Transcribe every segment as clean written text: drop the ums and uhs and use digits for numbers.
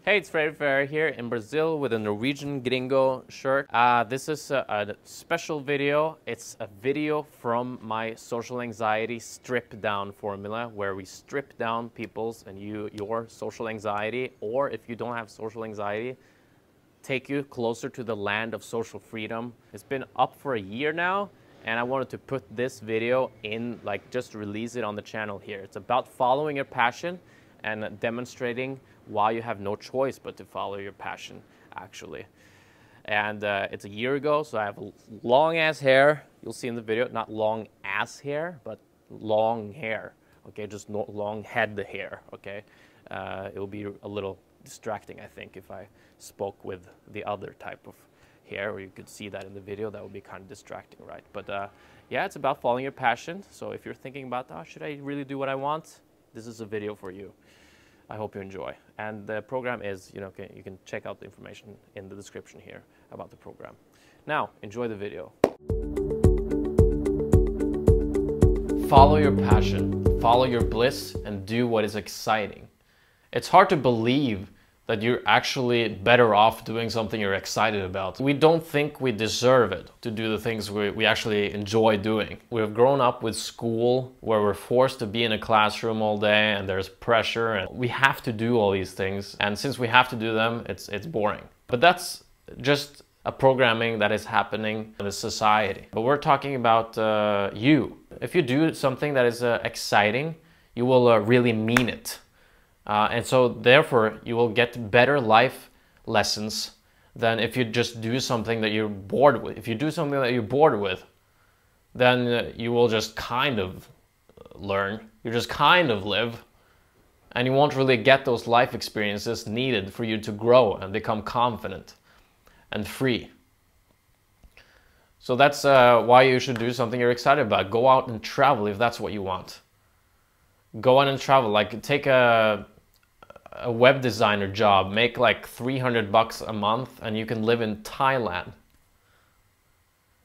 Hey, it's FreddyFairhair here in Brazil with a Norwegian gringo shirt. This is a special video. It's a video from my social anxiety strip down formula, where we strip down people's and your social anxiety, or if you don't have social anxiety, take you closer to the land of social freedom. It's been up for a year now, and I wanted to put this video in, like, just release it on the channel here. It's about following your passion and demonstrating why you have no choice but to follow your passion, actually. And it's a year ago, so I have long ass hair. You'll see in the video, not long ass hair, but long hair. Okay, just long head hair. Okay, it will be a little distracting, I think, if I spoke with the other type of hair, or you could see that in the video. That would be kind of distracting, right? But yeah, it's about following your passion. So if you're thinking about, oh, should I really do what I want? This is a video for you. I hope you enjoy. And the program is, you can check out the information in the description here about the program. Now, enjoy the video. Follow your passion, follow your bliss, and do what is exciting. It's hard to believe that you're actually better off doing something you're excited about. We don't think we deserve it to do the things we actually enjoy doing. We've grown up with school where we're forced to be in a classroom all day and there's pressure and we have to do all these things. And since we have to do them, it's boring. But that's just a programming that is happening in the society. But we're talking about you. If you do something that is exciting, you will really mean it. And so therefore you will get better life lessons than if you just do something that you're bored with. If you do something that you're bored with, then you will just kind of learn, you just kind of live, and you won't really get those life experiences needed for you to grow and become confident and free. So that's why you should do something you're excited about. Go out and travel if that's what you want. Go out and travel, like take a web designer job, make like 300 bucks a month and you can live in Thailand.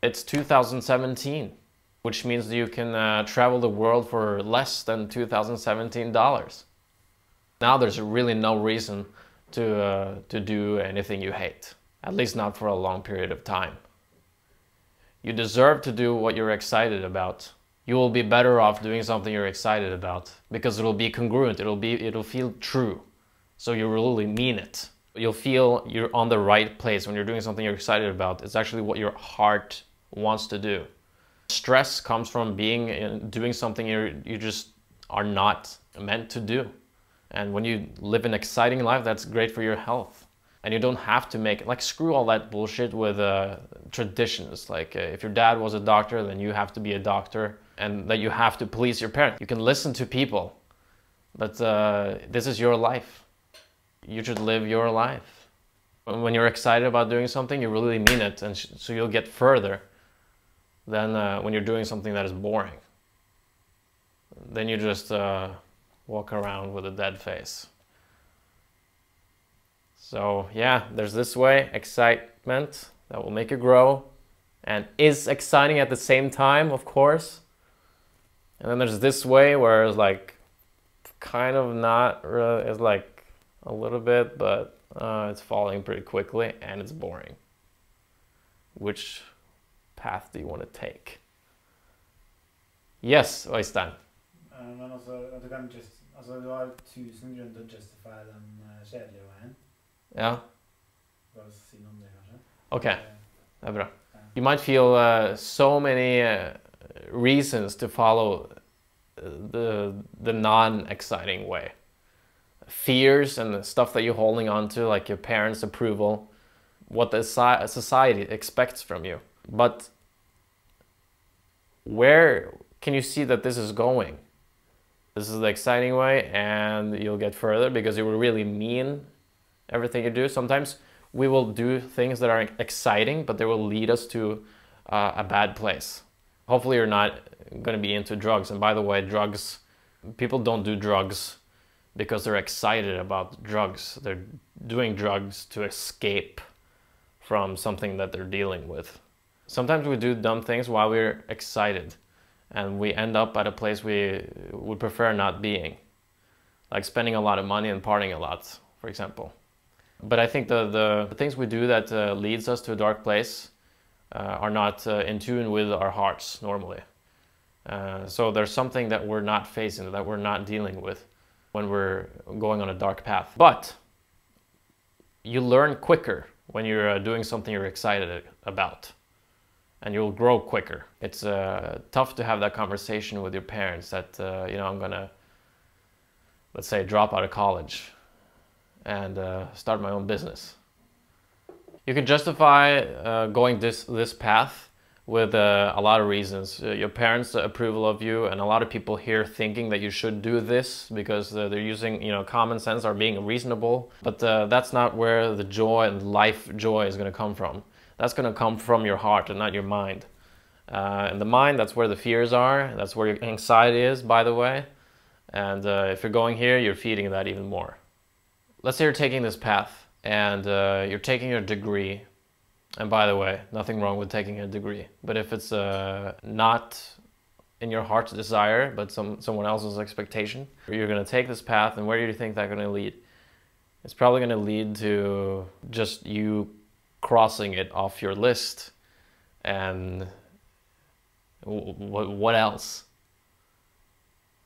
It's 2017, which means that you can travel the world for less than $2017. Now there's really no reason to do anything you hate, at least not for a long period of time. You deserve to do what you're excited about. You will be better off doing something you're excited about because it'll be congruent, it'll feel true. So you really mean it. You'll feel you're on the right place when you're doing something you're excited about. It's actually what your heart wants to do. Stress comes from doing something you just are not meant to do. And when you live an exciting life, that's great for your health. And you don't have to make, like, screw all that bullshit with traditions. Like if your dad was a doctor, then you have to be a doctor, and that you have to please your parents. You can listen to people, but this is your life. You should live your life. When you're excited about doing something, you really mean it, and so you'll get further than when you're doing something that is boring. Then you just walk around with a dead face. So yeah, there's this way, excitement that will make you grow and is exciting at the same time, of course. And then there's this way where it's like kind of not really, it's like a little bit, but it's falling pretty quickly and it's boring. Which path do you want to take? Yes, Øystein. Men altså, du kan du har 1000 grunner til å justify den kjedelige veien. Ja. Bare si noe om det, kanskje? Ok, det er bra. You might feel so many reasons to follow the non-exciting way. Fears and the stuff that you're holding on to, like your parents' approval, what the society expects from you. But where can you see that this is going? This is the exciting way, and you'll get further because you will really mean everything you do. Sometimes we will do things that are exciting, but they will lead us to a bad place. Hopefully you're not going to be into drugs. And by the way, drugs, people don't do drugs because they're excited about drugs. They're doing drugs to escape from something that they're dealing with. Sometimes we do dumb things while we're excited, and we end up at a place we would prefer not being. Like spending a lot of money and partying a lot, for example. But I think the things we do that leads us to a dark place are not in tune with our hearts normally. So there's something that we're not facing, that we're not dealing with when we're going on a dark path. But you learn quicker when you're doing something you're excited about, and you'll grow quicker. It's tough to have that conversation with your parents that, you know, I'm gonna, let's say, drop out of college and start my own business. You can justify going this path with a lot of reasons. Your parents' approval of you, and a lot of people here thinking that you should do this because they're using, you know, common sense or being reasonable. But that's not where the joy and life joy is going to come from. That's going to come from your heart and not your mind. And the mind, that's where the fears are. That's where your anxiety is, by the way. And if you're going here, you're feeding that even more. Let's say you're taking this path and you're taking your degree. And by the way, nothing wrong with taking a degree. But if it's not in your heart's desire, but someone else's expectation, you're going to take this path, and where do you think that's going to lead? It's probably going to lead to just you crossing it off your list. And what else?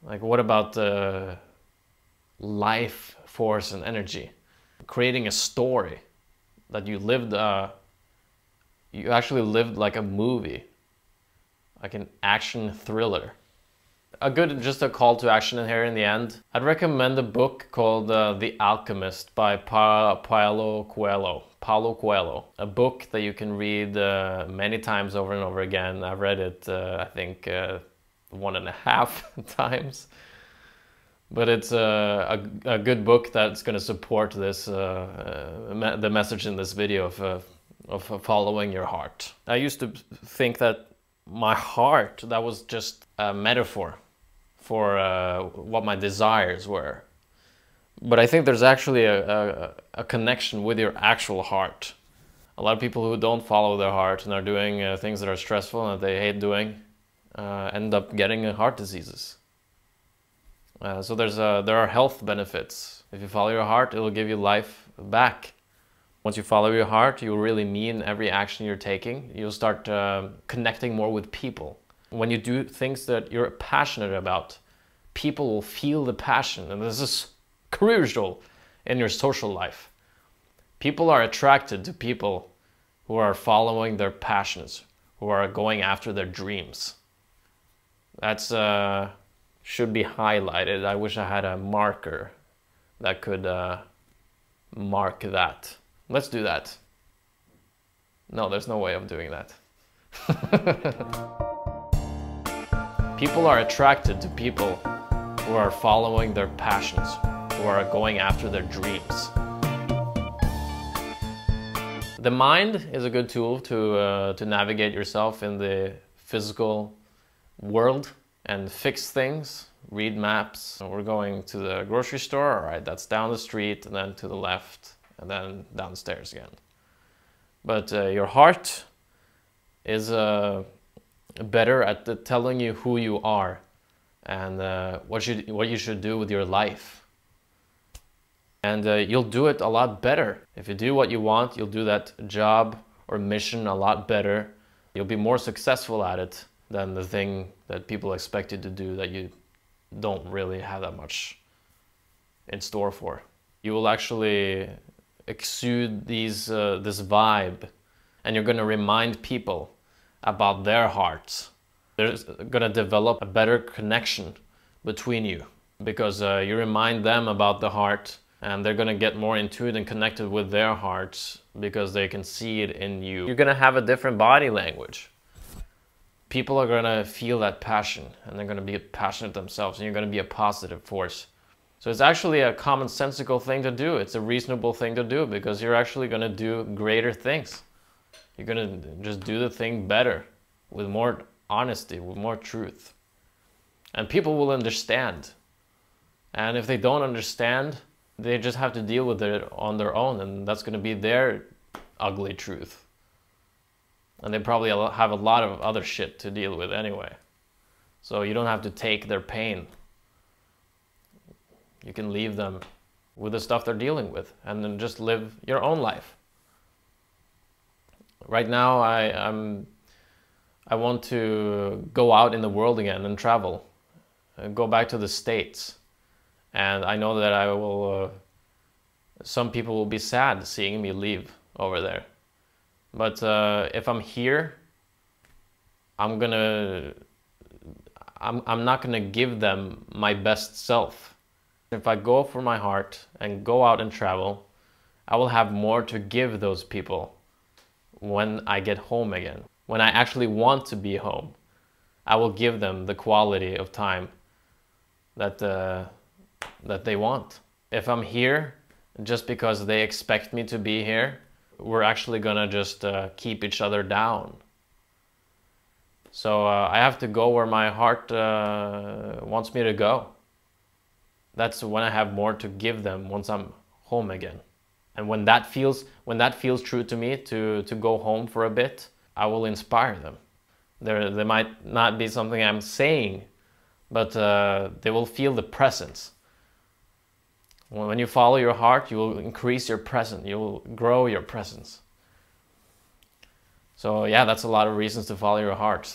Like, what about life force and energy? Creating a story that you lived, you actually lived like a movie, like an action thriller. Just a call to action in here in the end. I'd recommend a book called The Alchemist by Paulo Coelho. A book that you can read many times over and over again. I've read it, I think, 1.5 times. But it's a good book that's going to support this, the message in this video of following your heart. I used to think that my heart, that was just a metaphor for what my desires were. But I think there's actually a connection with your actual heart. A lot of people who don't follow their heart and are doing things that are stressful and that they hate doing end up getting heart diseases. So there are health benefits. If you follow your heart, it will give you life back. Once you follow your heart, you really mean every action you're taking. You'll start connecting more with people. When you do things that you're passionate about, people will feel the passion, and this is crucial in your social life. People are attracted to people who are following their passions, who are going after their dreams. That's should be highlighted. I wish I had a marker that could mark that. Let's do that. No, there's no way of doing that. People are attracted to people who are following their passions, who are going after their dreams. The mind is a good tool to navigate yourself in the physical world and fix things, read maps. We're going to the grocery store, all right, that's down the street, and then to the left, and then downstairs again. But your heart is better at telling you who you are and what you should do with your life. And you'll do it a lot better. If you do what you want, you'll do that job or mission a lot better. You'll be more successful at it than the thing that people expect you to do that you don't really have that much in store for. You will actually exude this vibe, and you're going to remind people about their hearts. There's going to develop a better connection between you because you remind them about the heart, and they're going to get more into it and connected with their hearts because they can see it in you. You're going to have a different body language. People are going to feel that passion, and they're going to be passionate themselves, and you're going to be a positive force. So it's actually a commonsensical thing to do. It's a reasonable thing to do because you're actually going to do greater things. You're going to just do the thing better, with more honesty, with more truth. And people will understand. And if they don't understand, they just have to deal with it on their own, and that's going to be their ugly truth. And they probably have a lot of other shit to deal with anyway. So you don't have to take their pain. You can leave them with the stuff they're dealing with, and then just live your own life. Right now, I want to go out in the world again and travel, and go back to the States. And I know that I will, some people will be sad seeing me leave over there. But if I'm here, I'm not gonna give them my best self. If I go for my heart and go out and travel, I will have more to give those people when I get home again. When I actually want to be home, I will give them the quality of time that they want. If I'm here just because they expect me to be here, we're actually gonna just keep each other down. So I have to go where my heart wants me to go. That's when I have more to give them once I'm home again. And when that feels true to me, to go home for a bit, I will inspire them. There might not be something I'm saying, but they will feel the presence. When you follow your heart, you will increase your presence. You will grow your presence. So yeah, that's a lot of reasons to follow your heart.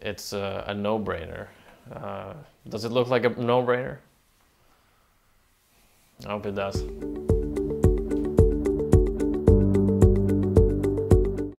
It's a no-brainer. Does it look like a no-brainer? I hope it does.